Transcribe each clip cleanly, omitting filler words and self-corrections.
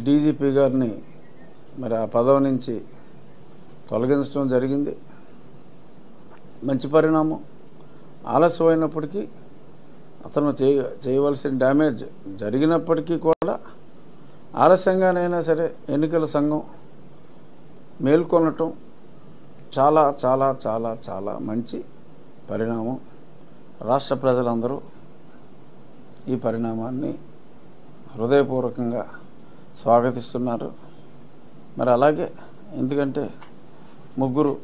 DGP గారిని మరి ఆ పదవి నుంచి తొలగించడం జరిగింది. మంచి పరిణామం. ఆలస్యమైనప్పటికీ అతను చేయవలసిన డ్యామేజ్ జరిగినప్పటికీ కూడా ఆలస్యంగానైనా సరే ఎన్నికల సంఘం మేల్కొనటం చాలా చాలా చాలా చాలా మంచి పరిణామం. రాష్ట్ర ప్రజలందరూ ఈ పరిణామాన్ని హృదయపూర్వకంగా స్వాగతిస్తున్నారు. మరి అలాగే ఎందుకంటే ముగ్గురు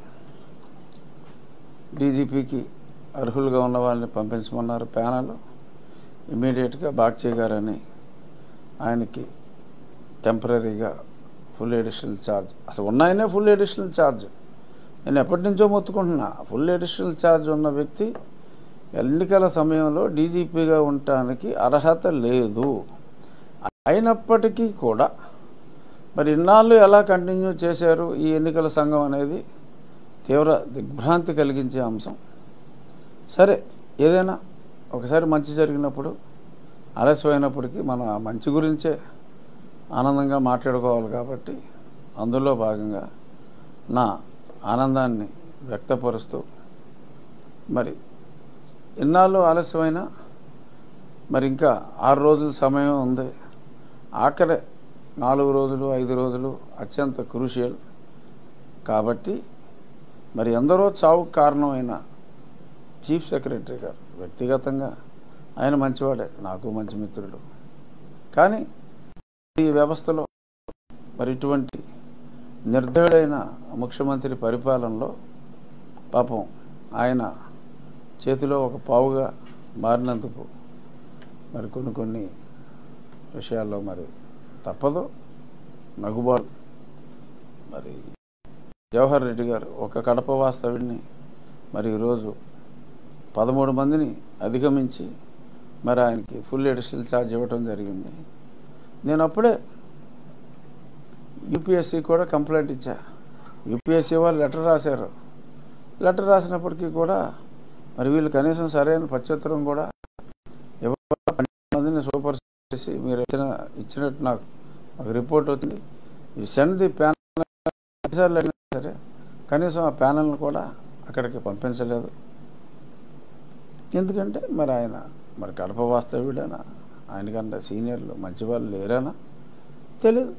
డీజీపీకి అర్హులుగా ఉన్న వాళ్ళని పంపించమన్నారు ప్యానల్. ఇమీడియట్గా బాగ్చే గారని ఆయనకి టెంపరీగా ఫుల్ ఎడిషనల్ ఛార్జ్, అసలు ఉన్నాయనే ఫుల్ ఎడిషనల్ ఛార్జ్. నేను ఎప్పటి నుంచో మొత్తుకుంటున్నా, ఫుల్ ఎడిషనల్ ఛార్జ్ ఉన్న వ్యక్తి ఎన్నికల సమయంలో డీజీపీగా ఉండటానికి అర్హత లేదు. అయినప్పటికీ కూడా మరి ఇన్నాళ్ళు ఎలా కంటిన్యూ చేశారు ఈ ఎన్నికల సంఘం అనేది తీవ్ర దిగ్భ్రాంతి కలిగించే అంశం. సరే, ఏదైనా ఒకసారి మంచి జరిగినప్పుడు ఆలస్యమైనప్పటికీ మనం ఆ మంచి గురించే ఆనందంగా మాట్లాడుకోవాలి. కాబట్టి అందులో భాగంగా నా ఆనందాన్ని వ్యక్తపరుస్తూ మరి ఇన్నాళ్ళు ఆలస్యమైనా మరి ఇంకా 6 రోజుల సమయం ఉంది. ఆఖరి 4 రోజులు 5 రోజులు అత్యంత క్రూషియల్. కాబట్టి మరి ఎందరో చావుకు కారణమైన చీఫ్ సెక్రటరీ గారు వ్యక్తిగతంగా ఆయన మంచివాడే, నాకు మంచి మిత్రుడు. కానీ ఈ వ్యవస్థలో మరి ఇటువంటి నిర్దయుడైన ముఖ్యమంత్రి పరిపాలనలో పాపం ఆయన చేతిలో ఒక పావుగా మారినందుకు మరి కొన్ని విషయాల్లో మరి తప్పదు, నగుబాటు. మరి జవహర్ రెడ్డి గారు ఒక కడప వాస్తవుడిని మరి ఈరోజు 13 మందిని అధిగమించి మరి ఆయనకి ఫుల్ ఎడిషనల్ ఛార్జ్ ఇవ్వటం జరిగింది. నేను అప్పుడే యూపీఎస్సీ కూడా కంప్లైంట్ ఇచ్చా. యూపీఎస్సీ వాళ్ళు లెటర్ రాశారు. లెటర్ రాసినప్పటికీ కూడా మరి వీళ్ళు కనీసం సరైన ప్రత్యుత్తరం కూడా 12 మందిని సూపర్ చేసి మీరు ఇచ్చినట్టు నాకు ఒక రిపోర్ట్ వచ్చింది. ఈ సెండ్ ది ప్యానల్ అడిగినా సరే కనీసం ఆ ప్యానల్ని కూడా అక్కడికి పంపించలేదు. ఎందుకంటే మరి ఆయన మరి కడప వాస్తవ్యుడైనా, ఆయనకంటే సీనియర్లు మంచి వాళ్ళు లేరనా తెలీదు.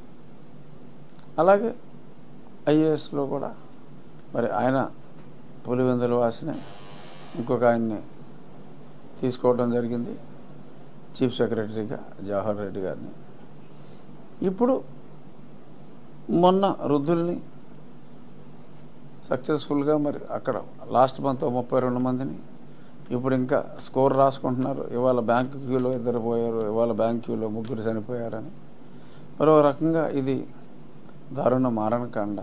అలాగే ఐఏఎస్లో కూడా మరి ఆయన పులివెందుల వాసిని ఇంకొక ఆయన్ని తీసుకోవడం జరిగింది చీఫ్ సెక్రటరీగా, జవహర్ రెడ్డి గారిని. ఇప్పుడు మొన్న వృద్ధుల్ని సక్సెస్ఫుల్గా మరి అక్కడ లాస్ట్ మంత్ 32 మందిని ఇప్పుడు ఇంకా స్కోర్ రాసుకుంటున్నారు. ఇవాళ బ్యాంకు క్యూలో 2 పోయారు, ఇవాళ బ్యాంక్ క్యూలో 3 చనిపోయారని. మరో రకంగా ఇది దారుణ మారణకాండ.